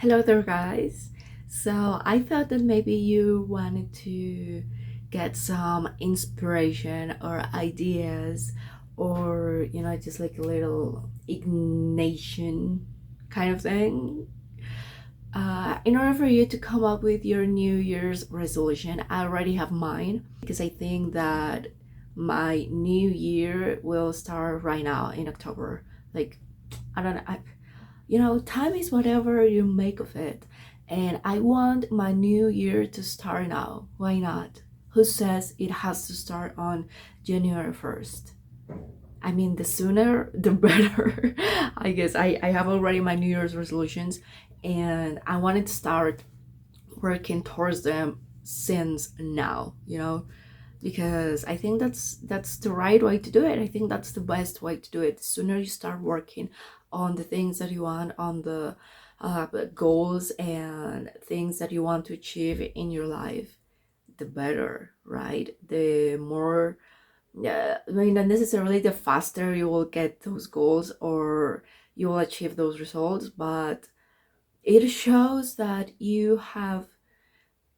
Hello there, guys. So I thought that maybe you wanted to get some inspiration or ideas, or just like a little ignition kind of thing. In order for you to come up with your New Year's resolution, I already have mine because I think that my new year will start right now in October. Like, I don't know. Time is whatever you make of it. And I want my new year to start now. Why not? Who says it has to start on January 1st? I mean, the sooner the better. I guess I have already my New Year's resolutions, and I wanted to start working towards them since now, because I think that's the right way to do it. I think that's the best way to do it. The sooner you start working on the things that you want, on the goals and things that you want to achieve in your life, the better, right? The more, I mean, not necessarily the faster you will get those goals or you will achieve those results, but it shows that you have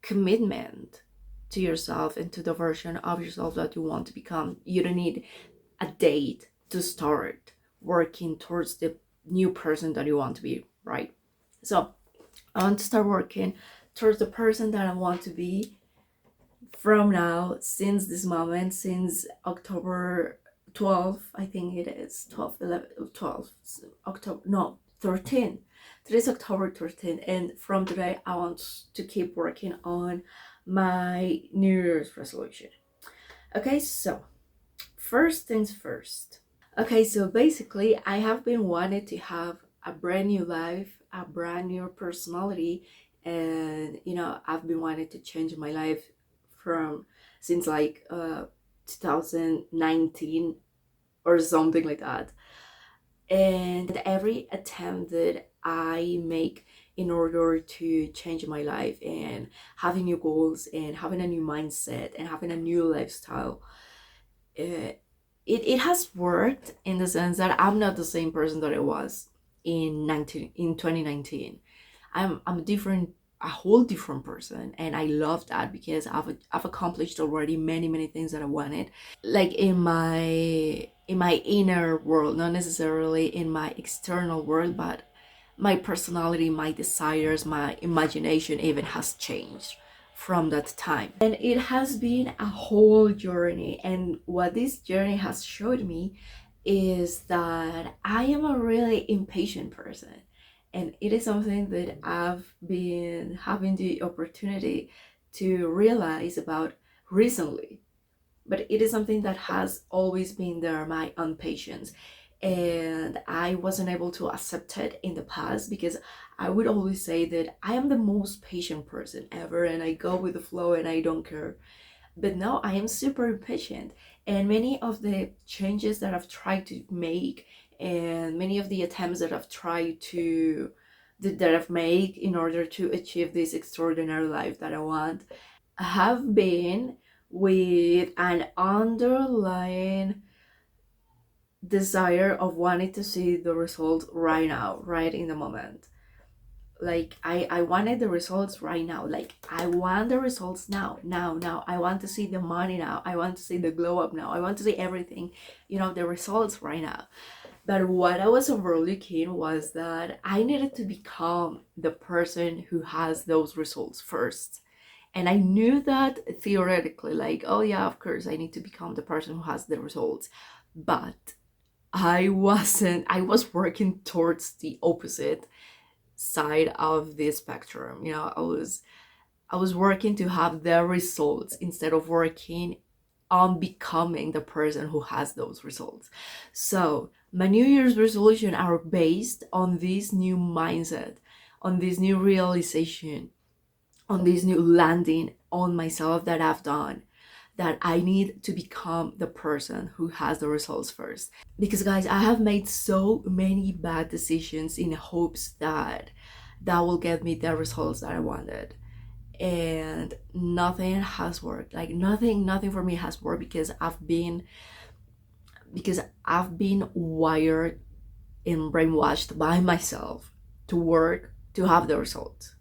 commitment to yourself and to the version of yourself that you want to become. You don't need a date to start working towards the new person that you want to be, right? So I want to start working towards the person that I want to be from now, since this moment, since October 12th, I think it is 12, 11, 12, October, no, 13. Today's October 13th, and from today, I want to keep working on my New Year's resolution. Okay, so first things first. Okay, so basically, I have been wanting to have a brand new life, a brand new personality, and I've been wanting to change my life from since like 2019 or something like that. And every attempt that I make in order to change my life and having new goals and having a new mindset and having a new lifestyle, uh, it has worked in the sense that I'm not the same person that I was in 2019. I'm different, a whole different person, and I love that because I've accomplished already many things that I wanted, like in my inner world, not necessarily in my external world, but my personality, my desires, my imagination even has changed from that time. And it has been a whole journey. And what this journey has showed me is that I am a really impatient person. And it is something that I've been having the opportunity to realize about recently. But it is something that has always been there, my impatience. And I wasn't able to accept it in the past because I would always say that I am the most patient person ever and I go with the flow and I don't care. But now I am super impatient, and many of the changes that I've tried to make and many of the attempts that I've tried to that I've made in order to achieve this extraordinary life that I want have been with an underlying desire of wanting to see the result right now, right in the moment. Like I wanted the results right now. Like I want the results now. I want to see the money now. I want to see the glow up now. I want to see everything, the results right now. But what I was overlooking was that I needed to become the person who has those results first. And I knew that theoretically, like, oh yeah, of course, I need to become the person who has the results. But I was working towards the opposite side of the spectrum. I was working to have the results instead of working on becoming the person who has those results. So my New Year's resolution are based on this new mindset, on this new realization, on this new landing on myself that I've done, that I need to become the person who has the results first. Because guys, I have made so many bad decisions in hopes that that will get me the results that I wanted. And nothing has worked. Like nothing for me has worked because I've been wired and brainwashed by myself to work to have the results,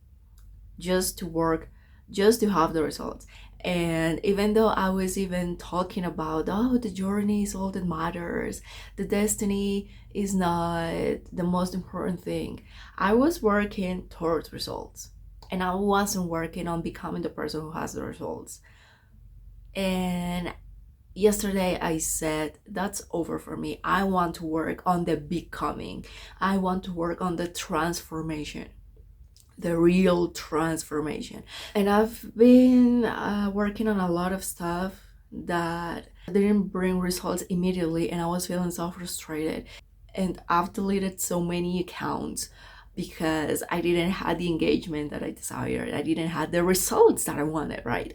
just to work, just to have the results. And even though I was even talking about, oh, the journey is all that matters, the destiny is not the most important thing, I was working towards results. And I wasn't working on becoming the person who has the results. And yesterday I said, that's over for me. I want to work on the becoming. I want to work on the transformation, the real transformation. And I've been working on a lot of stuff that didn't bring results immediately, and I was feeling so frustrated. And I've deleted so many accounts because I didn't have the engagement that I desired. I didn't have the results that I wanted, right?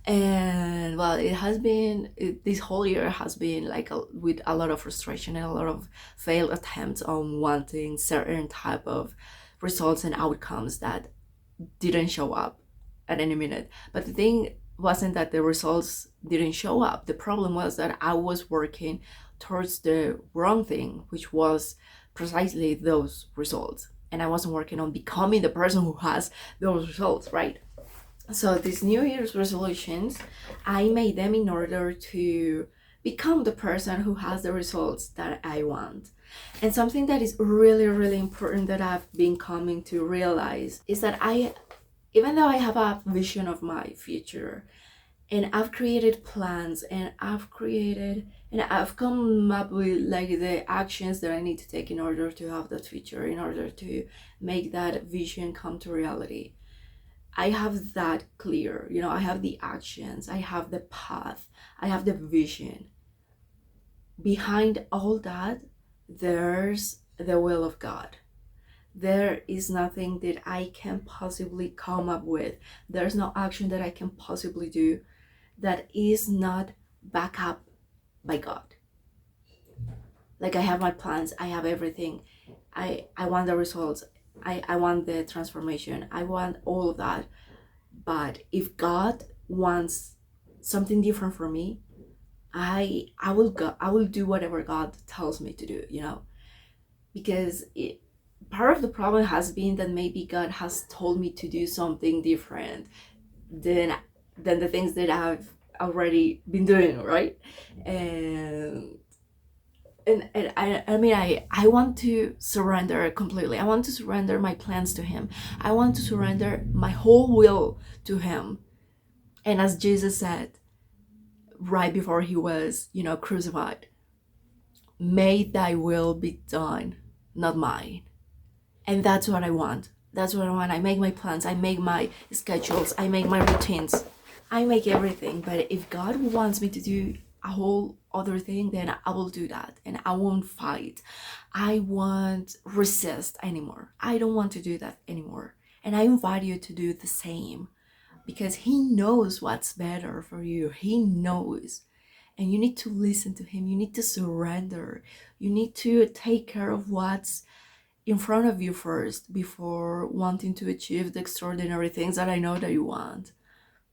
And well, this whole year has been like with a lot of frustration and a lot of failed attempts on wanting certain type of results and outcomes that didn't show up at any minute. But the thing wasn't that the results didn't show up. The problem was that I was working towards the wrong thing, which was precisely those results. And I wasn't working on becoming the person who has those results, right? So these New Year's resolutions, I made them in order to become the person who has the results that I want. And something that is really, really important that I've been coming to realize is that even though I have a vision of my future, and I've created plans, and I've come up with like the actions that I need to take in order to have that future, in order to make that vision come to reality. I have that clear, I have the actions, I have the path, I have the vision. Behind all that, there's the will of God. There is nothing that I can possibly come up with. There's no action that I can possibly do that is not backed up by God. Like, I have my plans, I have everything. I want the results. I want the transformation. I want all of that. But if God wants something different for me, I will do whatever God tells me to do, because part of the problem has been that maybe God has told me to do something different than the things that I've already been doing, right? And I mean, I want to surrender completely. I want to surrender my plans to Him. I want to surrender my whole will to Him. And as Jesus said right before He was, crucified, may Thy will be done, not mine. And that's what I want. That's what I want. I make my plans. I make my schedules. I make my routines. I make everything. But if God wants me to do a whole other thing, then I will do that. And I won't fight. I won't resist anymore. I don't want to do that anymore. And I invite you to do the same, because He knows what's better for you. He knows. And you need to listen to Him. You need to surrender. You need to take care of what's in front of you first before wanting to achieve the extraordinary things that I know that you want,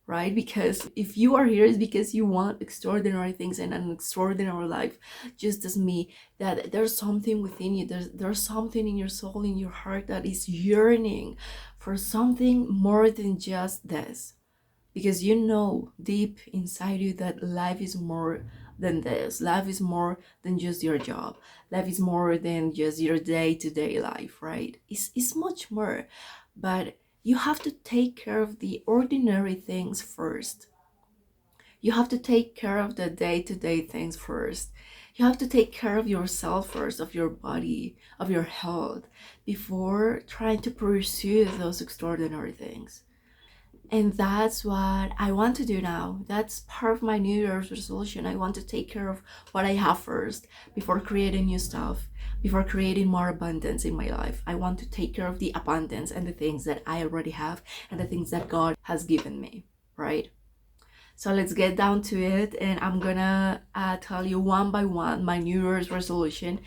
right? Because if you are here, it's because you want extraordinary things and an extraordinary life, just as me. That there's something within you, there's something in your soul, in your heart, that is yearning for something more than just this. Because deep inside you that life is more than this. Life is more than just your job. Life is more than just your day-to-day life, right? It's much more. But you have to take care of the ordinary things first. You have to take care of the day-to-day things first. You have to take care of yourself first, of your body, of your health, before trying to pursue those extraordinary things. And that's what I want to do now. That's part of my New Year's resolution. I want to take care of what I have first before creating new stuff, before creating more abundance in my life. I want to take care of the abundance and the things that I already have and the things that God has given me, right? So let's get down to it. And I'm gonna tell you one by one my New Year's resolution.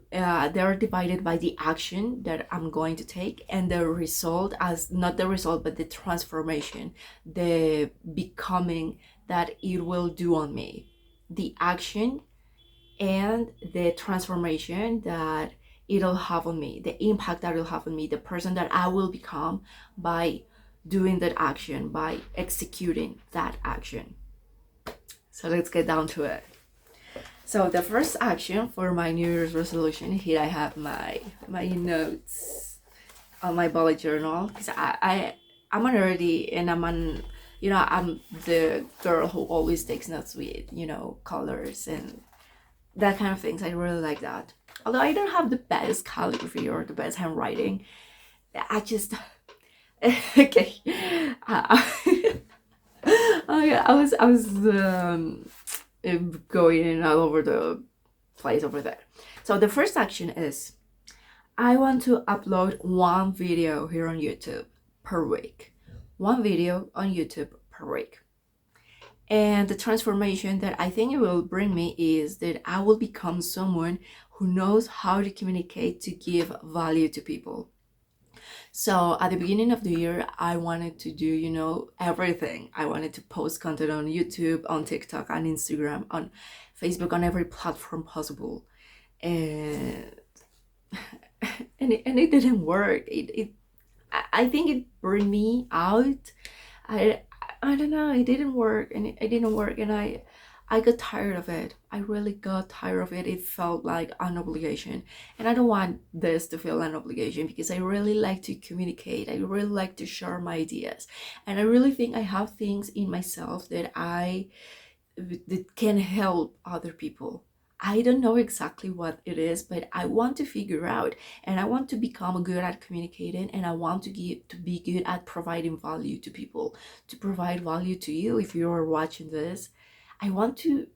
They're divided by the action that I'm going to take and the result, as not the result but the transformation, the becoming that it will do on me. The action and the transformation that it'll have on me, the impact that it'll have on me, the person that I will become by doing that action, by executing that action. So let's get down to it. So the first action for my New Year's resolution, here I have my notes on my bullet journal, because I'm an nerdy, and I'm the girl who always takes notes with, colors and that kind of things. I really like that. Although I don't have the best calligraphy or the best handwriting, I just okay. Oh yeah, I was going all over the place over there. So the first action is I want to upload one video here on YouTube per week. One video on YouTube per week. And the transformation that I think it will bring me is that I will become someone who knows how to communicate to give value to people. So at the beginning of the year, I wanted to do, everything. I wanted to post content on YouTube, on TikTok, on Instagram, on Facebook, on every platform possible. And it didn't work. I think it burned me out. I don't know, it didn't work, and it didn't work, and I got tired of it. I really got tired of it. It felt like an obligation, and I don't want this to feel an obligation, because I really like to communicate. I really like to share my ideas, and I really think I have things in myself that can help other people. I don't know exactly what it is, but I want to figure out, and I want to become good at communicating, and I want to be good at providing value to people, to provide value to you if you're watching this. I want to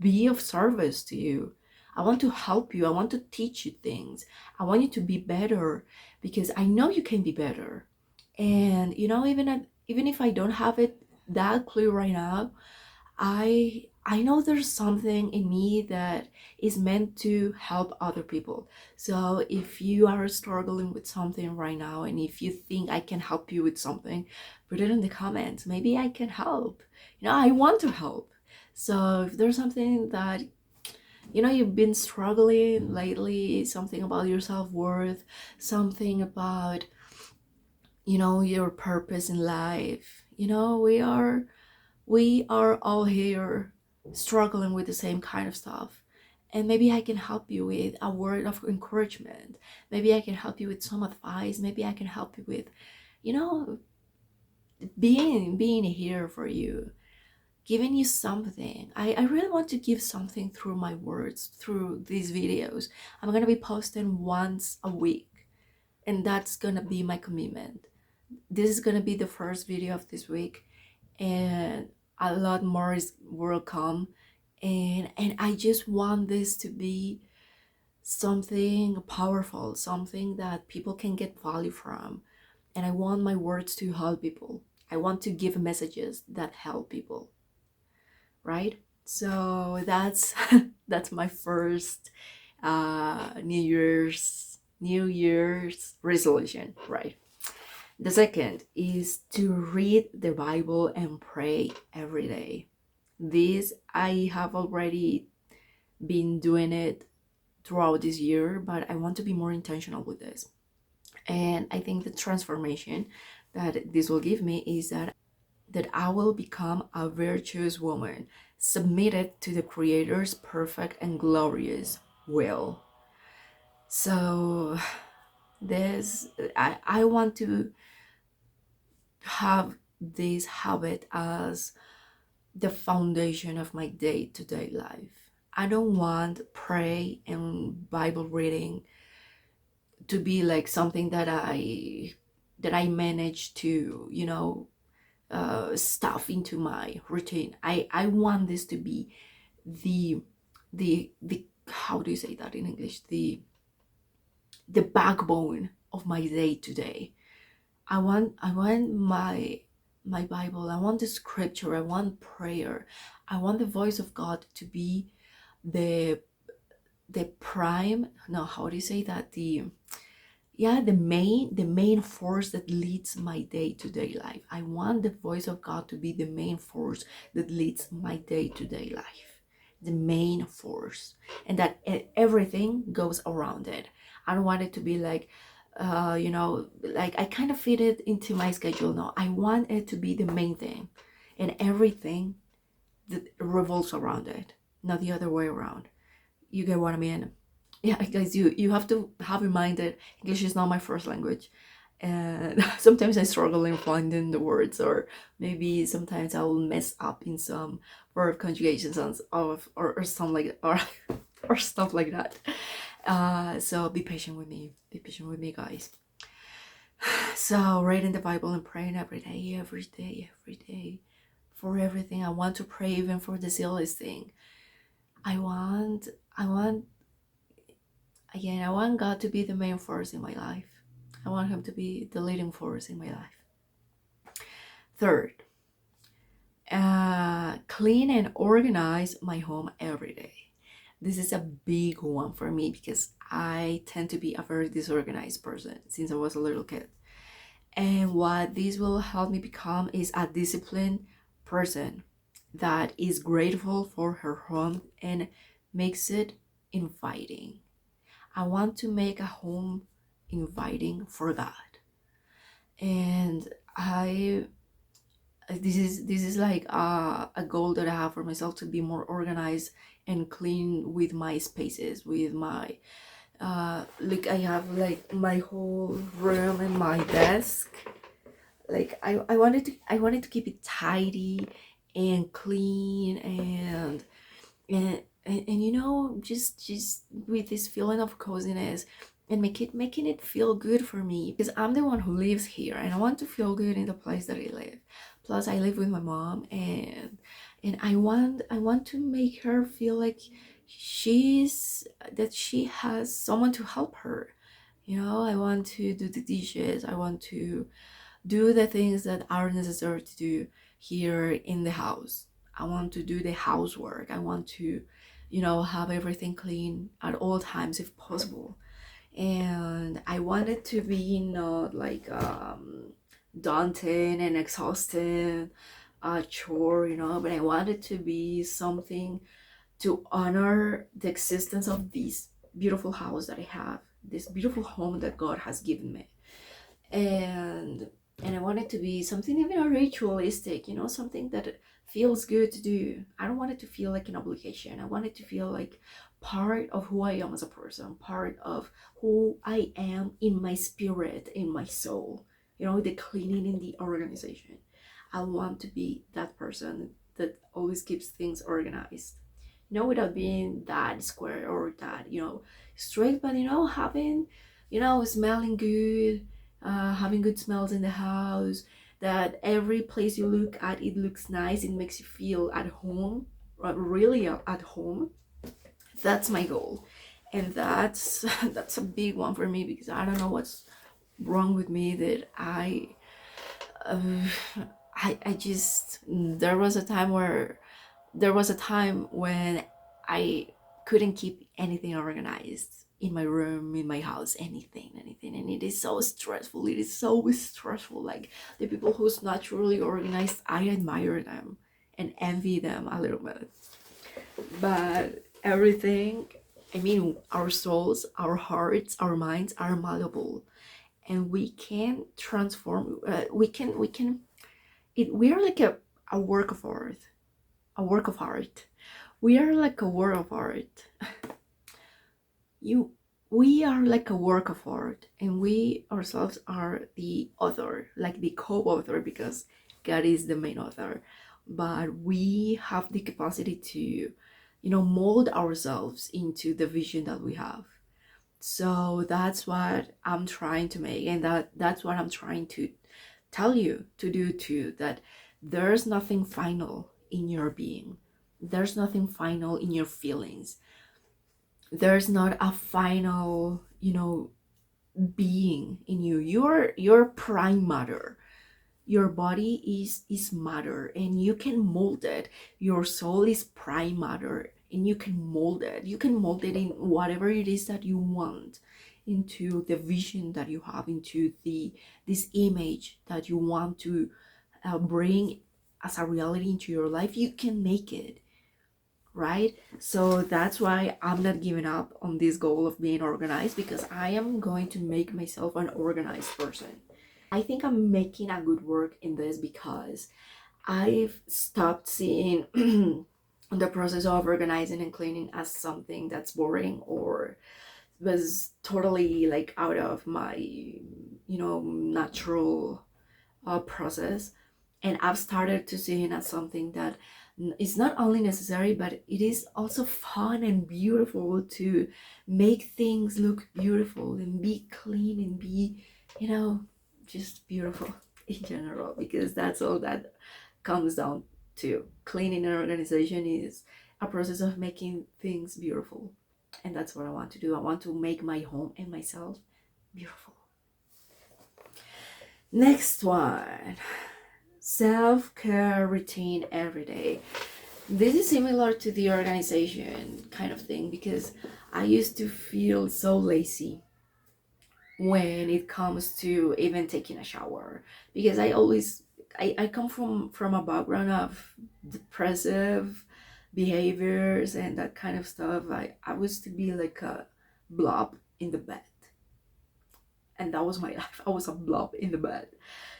be of service to you. I want to help you. I want to teach you things. I want you to be better, because I know you can be better. And even if I don't have it that clear right now, I know there's something in me that is meant to help other people. So if you are struggling with something right now, and if you think I can help you with something, put it in the comments. Maybe I can help. I want to help. So if there's something that you've been struggling lately, something about your self-worth, something about your purpose in life, we are all here struggling with the same kind of stuff, and maybe I can help you with a word of encouragement. Maybe I can help you with some advice. Maybe I can help you with being here for you, giving you something. I really want to give something through my words, through these videos. I'm gonna be posting once a week, and that's gonna be my commitment. This is gonna be the first video of this week, and a lot more will come, and I just want this to be something powerful, something that people can get value from, and I want my words to help people. I want to give messages that help people, right? So that's that's my first New Year's resolution, right? The second is to read the Bible and pray every day. This, I have already been doing it throughout this year, but I want to be more intentional with this. And I think the transformation that this will give me is that I will become a virtuous woman, submitted to the Creator's perfect and glorious will. So I want to have this habit as the foundation of my day-to-day life. I don't want pray and Bible reading to be like something that I manage to stuff into my routine. I want this to be the how do you say that in English, the backbone of my day to day. I want my Bible. I want the scripture. I want prayer. I want the voice of God to be the prime. No, how do you say that? The main force that leads my day-to-day life. I want the voice of God to be the main force that leads my day-to-day life. The main force, and that everything goes around it. I don't want it to be like, like I kind of fit it into my schedule. No, I want it to be the main thing, and everything that revolves around it, not the other way around. You get what I mean? Yeah, guys, you have to have in mind that English is not my first language, and sometimes I struggle in finding the words, or maybe sometimes I will mess up in some verb conjugations or something like, or stuff like that. So be patient with me. Be patient with me, guys. So reading the Bible and praying every day, every day, every day, for everything. I want to pray even for the silliest thing. I want again, I want God to be the main force in my life. I want him to be the leading force in my life. Third, clean and organize my home every day. This is a big one for me because I tend to be a very disorganized person since I was a little kid. And what this will help me become is a disciplined person that is grateful for her home and makes it inviting. I want to make a home inviting for God. And I this is like a goal that I have for myself, to be more organized and clean with my spaces, with my like I have like my whole room and my desk. Like I wanted to keep it tidy and clean, and just with this feeling of coziness, and making it feel good for me, because I'm the one who lives here and I want to feel good in the place that I live. Plus I live with my mom, and I want to make her feel like she has someone to help her. I want to do the dishes. I want to do the things that are necessary to do here in the house. I want to do the housework. I want to, have everything clean at all times if possible. And I want it to be not like daunting and exhausting chore, but I want it to be something to honor the existence of this beautiful house that I have, this beautiful home that God has given me. And I want it to be something even ritualistic, something that feels good to do. I don't want it to feel like an obligation. I want it to feel like part of who I am as a person, part of who I am in my spirit, in my soul. The cleaning in the organization. I want to be that person that always keeps things organized. Without being that square or that, straight, but having, smelling good, having good smells in the house, that every place you look at, it looks nice, it makes you feel at home, really at home. That's my goal. And that's that's a big one for me, because I don't know what's wrong with me, that uh, I just, there was a time when I couldn't keep anything organized in my room, in my house, anything. And it is so stressful. It is so stressful. Like, the people who's naturally organized, I admire them and envy them a little bit. But everything, I mean, our souls, our hearts, our minds are malleable, and we can transform. We are like a work of art, a work of art. We are like a work of art. you we are like a work of art, and we ourselves are the author, like the co-author, because God is the main author. But we have the capacity to, mold ourselves into the vision that we have. So that's what I'm trying to make, and that's what I'm trying to tell you to do too, that there's nothing final in your being. There's nothing final in your feelings. There's not a final, being in you. You're prime matter. Your body is matter, and you can mold it. Your soul is prime matter, and you can mold it. You can mold it in whatever it is that you want, into the vision that you have, into this image that you want to bring as a reality into your life. You can make it. right? So that's why I'm not giving up on this goal of being organized, because I am going to make myself an organized person. I think I'm making a good work in this because I've stopped seeing the process of organizing and cleaning as something that's boring or was totally like out of my, natural process. And I've started to see it as something that is not only necessary, but it is also fun and beautiful to make things look beautiful and be clean and be, you know, just beautiful in general, because that's all that comes down to. Cleaning an organization is a process of making things beautiful. And that's what I want to do. I want to make my home and myself beautiful. Next one, self-care routine every day. This is similar to the organization kind of thing, because I used to feel so lazy when it comes to even taking a shower, because I come from a background of depressive behaviors and that kind of stuff. I was to be like a blob in the bed, and that was my life. I was a blob in the bed.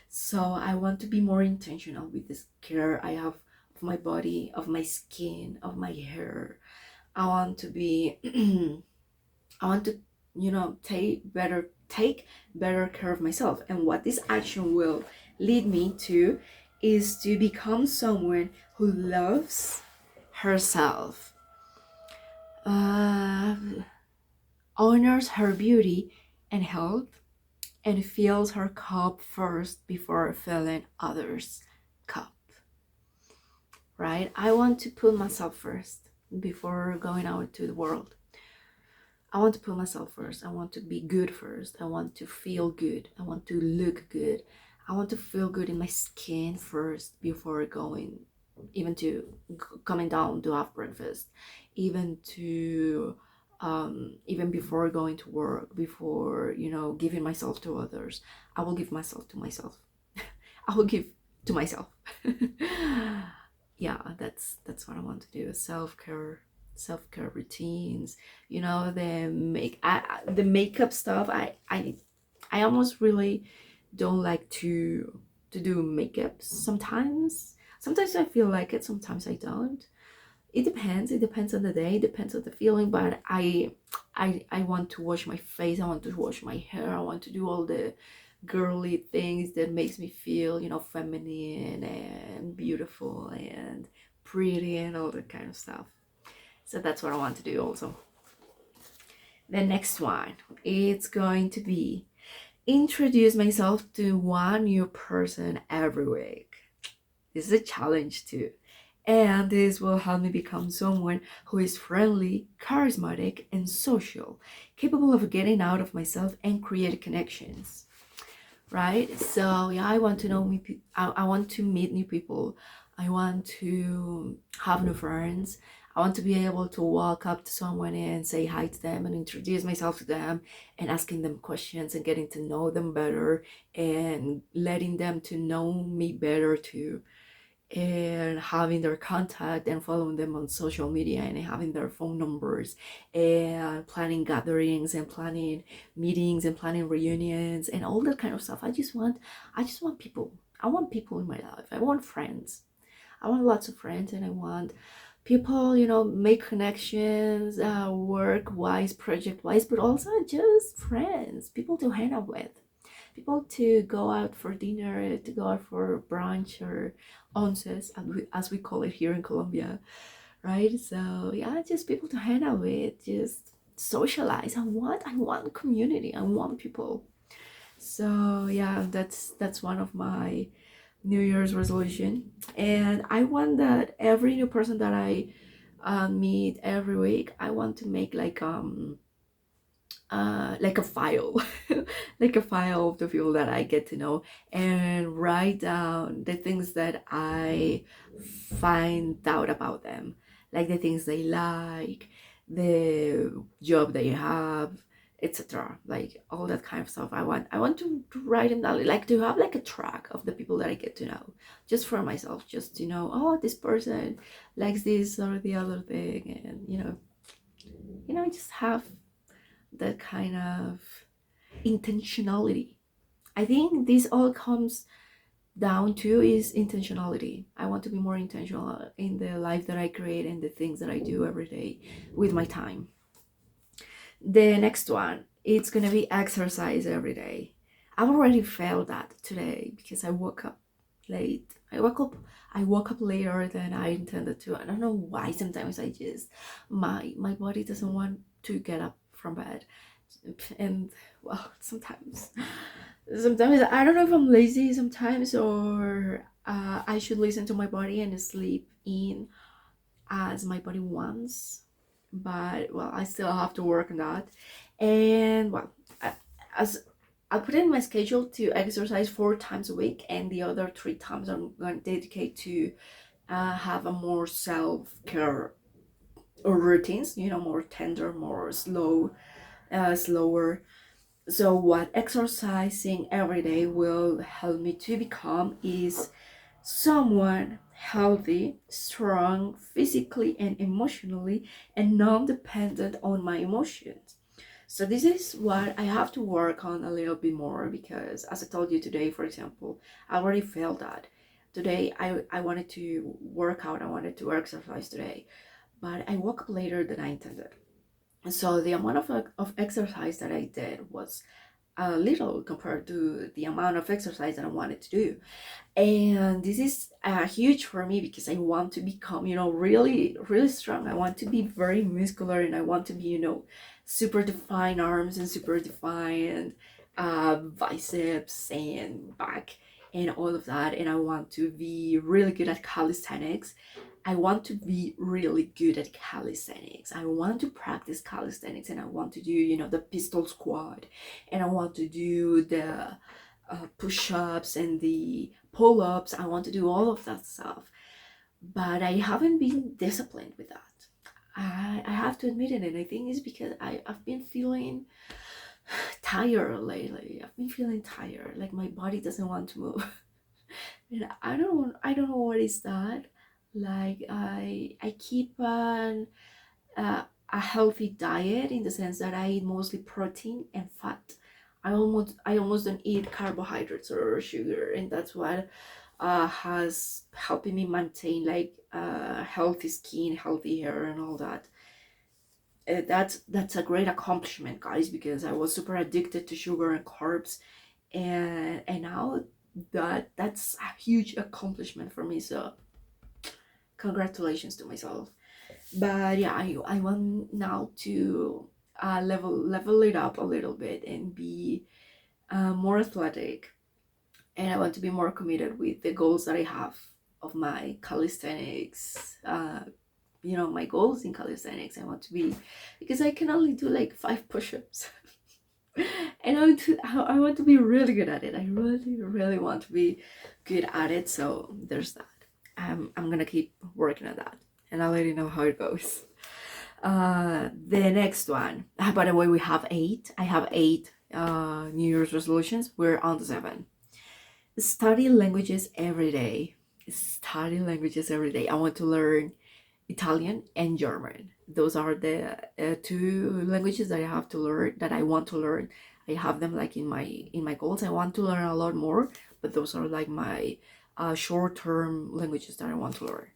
So I want to be more intentional with this care I have of my body, of my skin, of my hair. I want to be I want to, take better care of myself. And what this action will lead me to is to become someone who loves herself, uh, honors her beauty and health, and fills her cup first before filling others' cup. Right? I want to put myself first before going out to the world. I want to put myself first. I want to be good first. I want to feel good. I want to look good. I want to feel good in my skin first before going, even to coming down to have breakfast, even to even before going to work, before giving myself to others. I will give myself to myself. I will give to myself. Yeah, that's what I want to do. Self-care routines, the makeup stuff. I almost really don't like to do makeup. Sometimes I feel like it, sometimes I don't. It depends on the day, it depends on the feeling. But I want to wash my face, I want to wash my hair, I want to do all the girly things that makes me feel feminine and beautiful and pretty and all that kind of stuff. So that's what I want to do also. The next one, it's going to be introduce myself to one new person every week. This is a challenge too. And this will help me become someone who is friendly, charismatic, and social, capable of getting out of myself and create connections. Right? So yeah, I want to know me. I want to meet new people. I want to have new friends. I want to be able to walk up to someone and say hi to them and introduce myself to them and asking them questions and getting to know them better and letting them to know me better too, and having their contact and following them on social media and having their phone numbers and planning gatherings and planning meetings and planning reunions and all that kind of stuff. I just want people. I want people in my life. I want friends. I want lots of friends, and I want people, make connections, work wise, project wise, but also just friends, people to hang out with, people to go out for dinner, to go out for brunch or onces, as we call it here in Colombia, right? So yeah, just people to hang out with, just socialize. I want community. I want people. So yeah, that's one of my New Year's resolution, and I want that every new person that I meet every week, I want to make like a file, like a file of the people that I get to know, and write down the things that I find out about them, like the things they like, the job they have, etc. Like all that kind of stuff. I want to write them down, like to have like a track of the people that I get to know, just for myself, just to know, oh, this person likes this or the other thing, and just have that kind of intentionality. I think this all comes down to is intentionality. I want to be more intentional in the life that I create and the things that I do every day with my time. The next one, it's gonna be exercise every day. I've already felt that today because I woke up late. I woke up later than I intended to. I don't know why. Sometimes I just my body doesn't want to get up from bed, and well, sometimes I don't know if I'm lazy sometimes, or I should listen to my body and sleep in as my body wants. But well, I still have to work on that. And well, as I put in my schedule to exercise 4 times a week, and the other 3 times I'm going to dedicate to have a more self-care or routines, more tender, more slower. So what exercising every day will help me to become is someone healthy, strong, physically and emotionally, and non-dependent on my emotions. So this is what I have to work on a little bit more, because as I told you today, for example, I already felt that. Today I wanted to work out, I wanted to exercise today, but I woke up later than I intended. So the amount of exercise that I did was a little compared to the amount of exercise that I wanted to do. And this is huge for me because I want to become, really, really strong. I want to be very muscular, and I want to be, super defined arms and super defined biceps and back and all of that. And I want to be really good at calisthenics. I want to be really good at calisthenics. I want to practice calisthenics, and I want to do, the pistol squat, and I want to do the push-ups and the pull-ups. I want to do all of that stuff, but I haven't been disciplined with that. I have to admit it, and I think it's because I've been feeling tired lately. I've been feeling tired, like my body doesn't want to move. And I don't know what is that. Like I keep a healthy diet in the sense that I eat mostly protein and fat. I almost don't eat carbohydrates or sugar, and that's what has helping me maintain like healthy skin, healthy hair, and all that. That's a great accomplishment, guys, because I was super addicted to sugar and carbs, and now that's a huge accomplishment for me. So congratulations to myself. But yeah, I want now to level it up a little bit and be more athletic, and I want to be more committed with the goals that I have of my calisthenics. My goals in calisthenics. I want to be, because I can only do like 5 push-ups. And I want to be really good at it. I really, really want to be good at it. So there's that. I'm gonna keep working on that, and I'll let you know how it goes. The next one. By the way, we have 8. I have 8 New Year's resolutions. We're on to 7. Study languages every day. Study languages every day. I want to learn Italian and German. Those are the 2 languages that I have to learn, that I want to learn. I have them like in my goals. I want to learn a lot more, but those are like my short-term languages that I want to learn.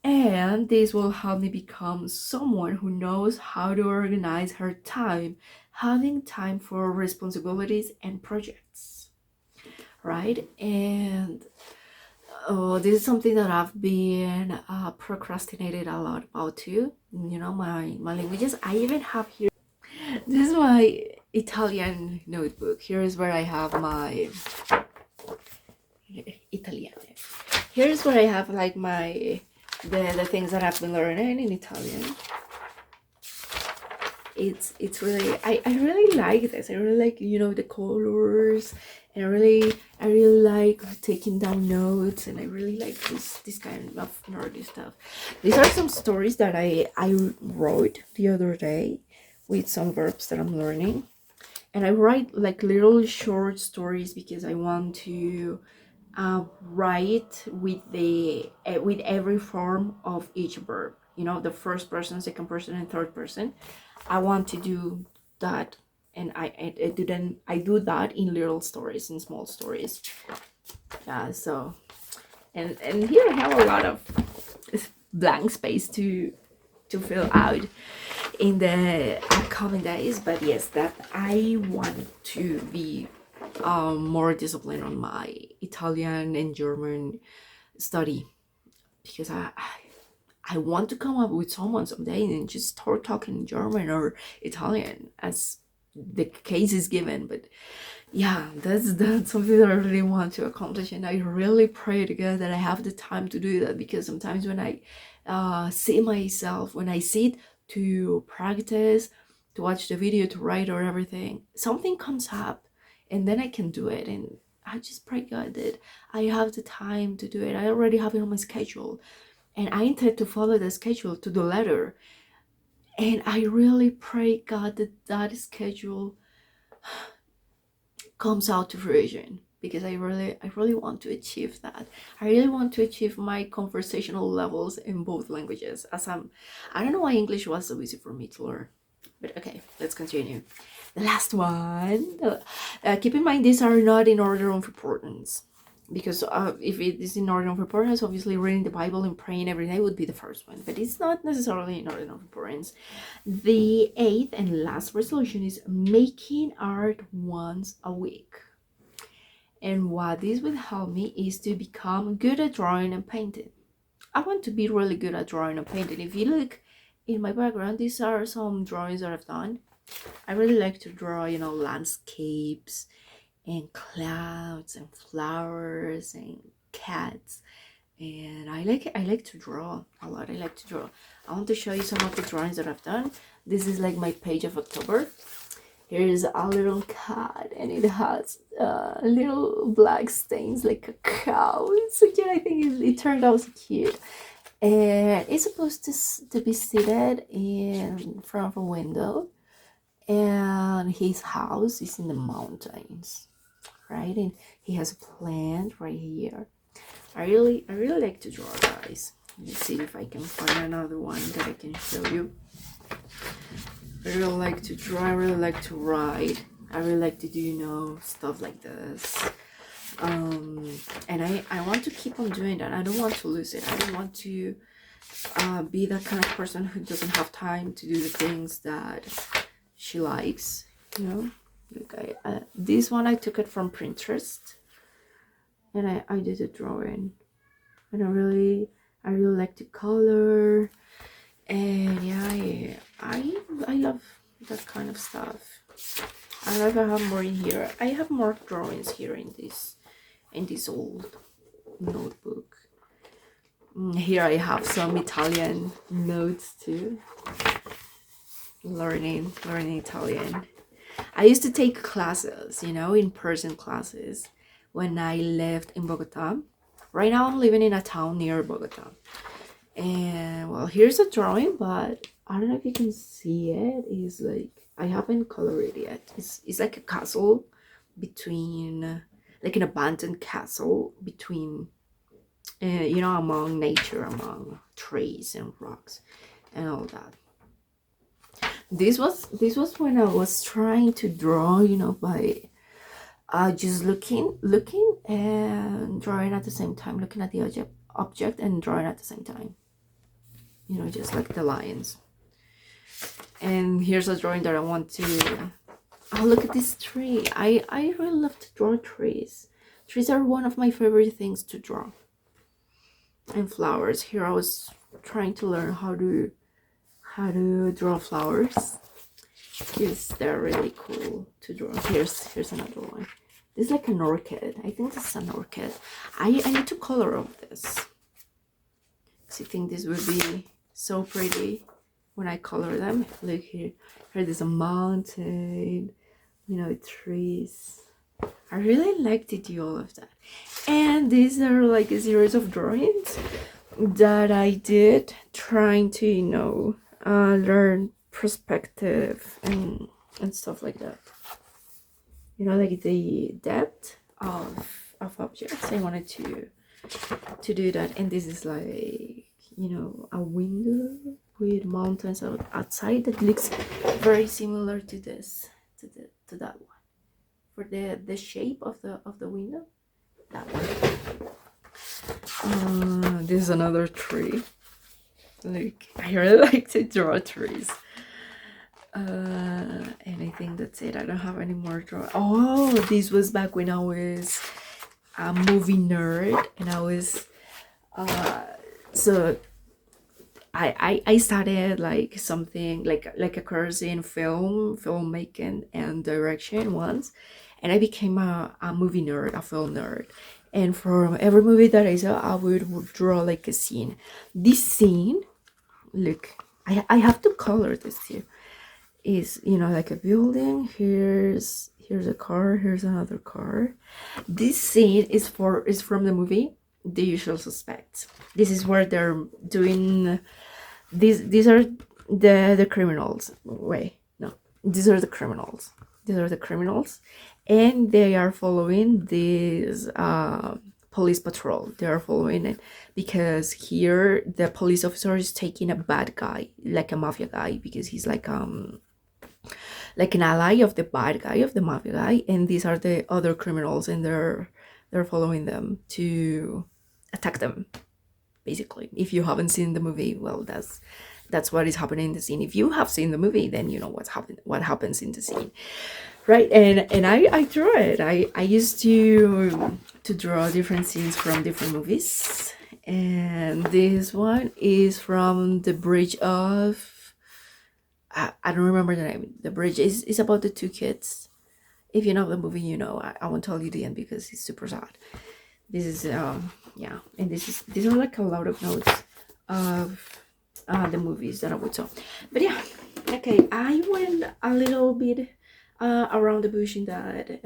And this will help me become someone who knows how to organize her time, having time for responsibilities and projects, right? And this is something that I've been procrastinated a lot about too. My languages. I even have here. This is my Italian notebook. Here is where I have my Italian. Here is where I have like the things that I've been learning in Italian. It's really, I really like this. I really like the colors, and I really like taking down notes, and I really like this kind of nerdy stuff. These are some stories that I wrote the other day with some verbs that I'm learning. And I write like little short stories because I want to write with every form of each verb. You know, the first person, second person, and third person. I want to do that, and I do that in little stories, in small stories. Yeah. So, and here I have a lot of blank space to fill out in the upcoming days. But yes, that I want to be more disciplined on my Italian and German study, because I want to come up with someone someday and just start talking German or Italian as the case is given. But yeah, that's something that I really want to accomplish, and I really pray to God that I have the time to do that, because sometimes when I see myself, when I sit to practice, to watch the video, to write or everything, something comes up, and then I can do it. And I just pray God that I have the time to do it. I already have it on my schedule, and I intend to follow the schedule to the letter. And I really pray God that that schedule comes out to fruition, because I really want to achieve that. I really want to achieve my conversational levels in both languages. I don't know why English was so easy for me to learn, but okay, let's continue. The last one. Keep in mind, these are not in order of importance, because if it is in order of importance, obviously reading the Bible and praying every day would be the first one, but it's not necessarily in order of importance. The 8th and last resolution is making art once a week. And what this will help me is to become good at drawing and painting. I want to be really good at drawing and painting. If you look in my background, these are some drawings that I've done. I really like to draw, you know, landscapes and clouds and flowers and cats. And I like to draw a lot. I want to show you some of the drawings that I've done. This is like my page of October. Here's a little cat, and it has little black stains like a cow. So yeah, I think it turned out so cute. And it's supposed to be seated in front of a window, and his house is in the mountains, right? And he has a plant right here. I really like to draw, guys. Let's see if I can find another one that I can show you. I really like to draw. I really like to write. I really like to do, you know, stuff like this. And I want to keep on doing that. I don't want to lose it. I don't want to be that kind of person who doesn't have time to do the things that she likes, you know. Look, this one I took it from Pinterest, and I did a drawing, and I really like to color, and yeah, I love that kind of stuff. I like I have more in here. I have more drawings here in this old notebook. Here I have some Italian notes too. Learning Italian. I used to take classes, you know, in-person classes when I lived in Bogota. Right now I'm living in a town near Bogota. And well, here's a drawing, but I don't know if you can see it. It's like, I haven't colored it yet. It's like a castle between, like an abandoned castle between, you know, among nature, among trees and rocks and all that. This was when I was trying to draw, you know, by just looking and drawing at the same time, looking at the object and drawing at the same time, you know, just like the lions. And here's a drawing that I want to, oh, look at this tree. I really love to draw trees. Trees are one of my favorite things to draw. And flowers. Here I was trying to learn how to draw flowers, because they're really cool to draw. Here's another one. This is like an orchid. I think this is an orchid. I need to color up this, because I think this would be so pretty when I color them. Look here. There's a mountain, you know, trees. I really like to do all of that. And these are like a series of drawings that I did trying to, you know, learn perspective and stuff like that. You know, like the depth of objects. I wanted to do that, and this is like, you know, a window with mountains outside that looks very similar to this, to that one, for the shape of the window, that one. This is another tree. Like, I really like to draw trees. And I think that's it. I don't have any more draw. Oh, this was back when I was a movie nerd, and I was so I started like something like a course in filmmaking and direction once, and I became a movie nerd, a film nerd. And from every movie that I saw, I would draw like a scene. This scene, look, I have to color this here. Is, you know, like a building. Here's a car. Here's another car. This scene is from the movie The Usual Suspects. This is where they're doing these are the criminals. Wait, no, these are the criminals. These are the criminals, and they are following this police patrol. They are following it because here the police officer is taking a bad guy, like a mafia guy, because he's like an ally of the bad guy, of the mafia guy, and these are the other criminals, and they're following them to attack them, basically. If you haven't seen the movie, well, that's what is happening in the scene. If you have seen the movie, then you know what happens in the scene, right? And I draw it. I used to draw different scenes from different movies, and this one is from the bridge of, I don't remember the name. The bridge is about the two kids. If you know the movie, you know. I won't tell you the end because it's super sad. This is yeah, and these are like a lot of notes of the movies that I would saw. But yeah, okay, I went a little bit around the bush in that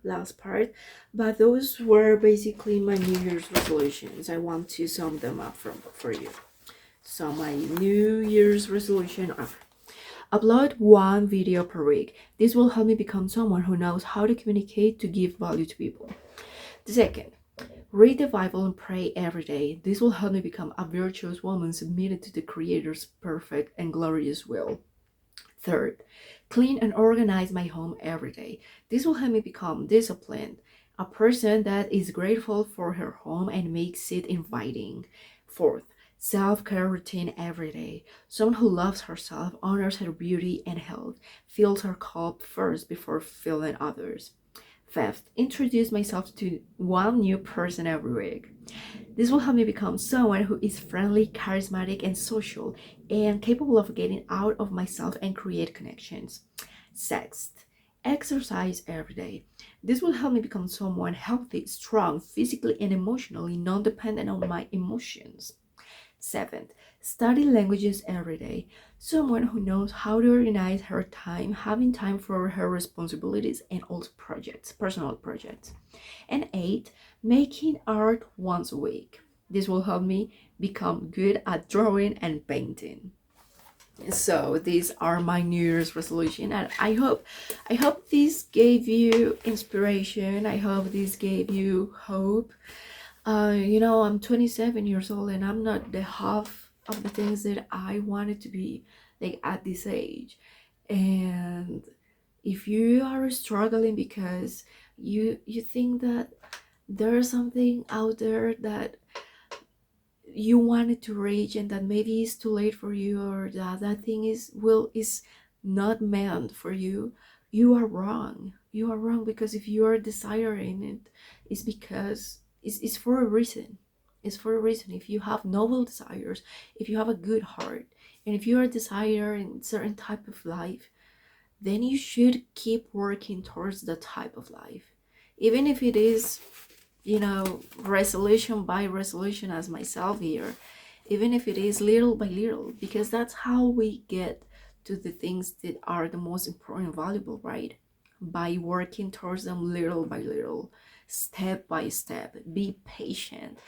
last part, but those were basically my New Year's resolutions. I want to sum them up for you. So my New Year's resolution are: upload one video per week. This will help me become someone who knows how to communicate to give value to people. The second, read the Bible and pray every day. This will help me become a virtuous woman submitted to the Creator's perfect and glorious will. Third, clean and organize my home every day. This will help me become disciplined, a person that is grateful for her home and makes it inviting. Fourth, self-care routine every day. Someone who loves herself, honors her beauty and health, fills her cup first before filling others. Fifth, introduce myself to one new person every week. This will help me become someone who is friendly, charismatic, and social, and capable of getting out of myself and create connections. Sixth, exercise every day. This will help me become someone healthy, strong, physically and emotionally, non-dependent on my emotions. Seventh, study languages every day. Someone who knows how to organize her time, having time for her responsibilities and also projects, personal projects. And eight, making art once a week. This will help me become good at drawing and painting. So these are my New Year's resolution, and I hope this gave you inspiration. I hope this gave you hope. You know, I'm 27 years old, and I'm not the half of the things that I wanted to be, like, at this age. And if you are struggling because you think that there's something out there that you wanted to reach, and that maybe it's too late for you, or that thing is not meant for you, you are wrong. You are wrong, because if you are desiring it, it's because it's for a reason. It's for a reason. If you have noble desires, if you have a good heart, and if you are desiring certain type of life, then you should keep working towards that type of life, even if it is, you know, resolution by resolution, as myself here, even if it is little by little, because that's how we get to the things that are the most important and valuable, right? By working towards them little by little, step by step. Be patient.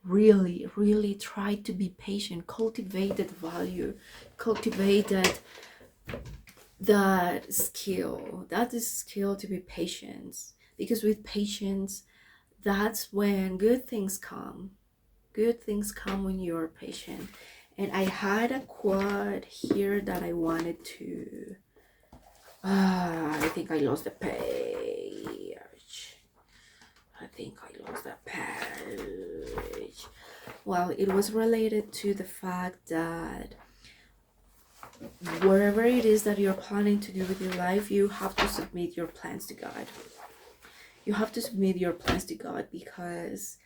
Really try to be patient. Cultivate that value, cultivate that is skill to be patient, because with patience, that's when good things come. Good things come when you are patient. And I had a quote here that I wanted to I think I lost the page. I think I lost the page. Well, it was related to the fact that whatever it is that you're planning to do with your life, you have to submit your plans to God. You have to submit your plans to God, because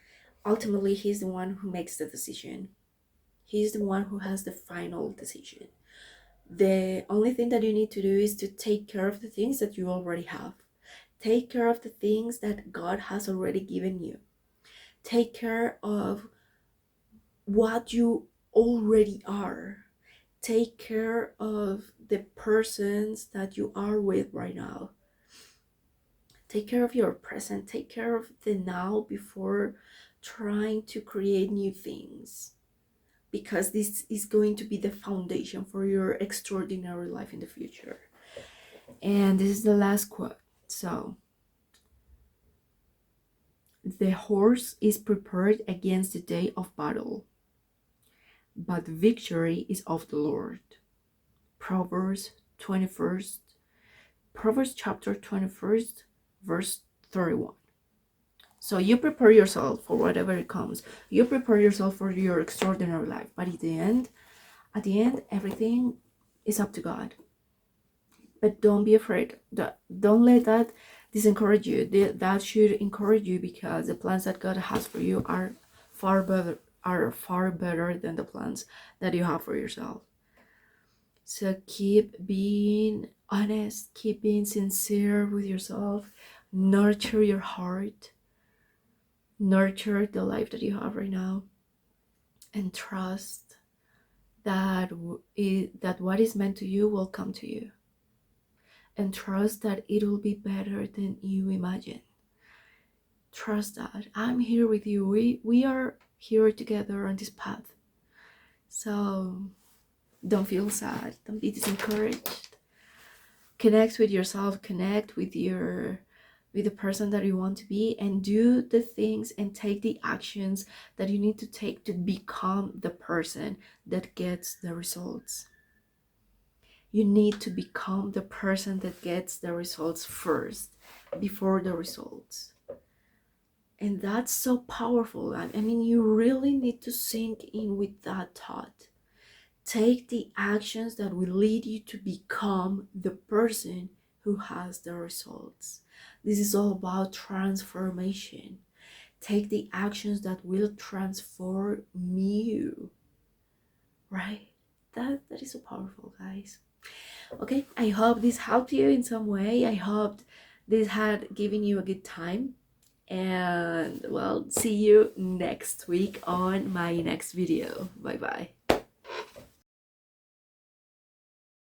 ultimately He's the one who makes the decision. He's the one who has the final decision. The only thing that you need to do is to take care of the things that you already have. Take care of the things that God has already given you. Take care of what you already are. Take care of the persons that you are with right now. Take care of your present. Take care of the now before trying to create new things, because this is going to be the foundation for your extraordinary life in the future. And this is the last quote. So, the horse is prepared against the day of battle, but victory is of the Lord. Proverbs 21st, Proverbs chapter 21st, verse 31. So you prepare yourself for whatever it comes. You prepare yourself for your extraordinary life. But at the end, everything is up to God. But don't be afraid. Don't let that disencourage you. That should encourage you, because the plans that God has for you are far better than the plans that you have for yourself. So keep being honest, keep being sincere with yourself, nurture your heart, nurture the life that you have right now, and trust that what is meant to you will come to you. And trust that it will be better than you imagine. Trust that I'm here with you. We are here together on this path. So don't feel sad. Don't be disencouraged. Connect with yourself. Connect with the person that you want to be, and do the things and take the actions that you need to take to become the person that gets the results. You need to become the person that gets the results first, before the results. And that's so powerful. I mean, you really need to sink in with that thought. Take the actions that will lead you to become the person who has the results. This is all about transformation. Take the actions that will transform you. Right? That is so powerful, guys. Okay, I hope this helped you in some way. I hope this had given you a good time. And well, see you next week on my next video. Bye bye.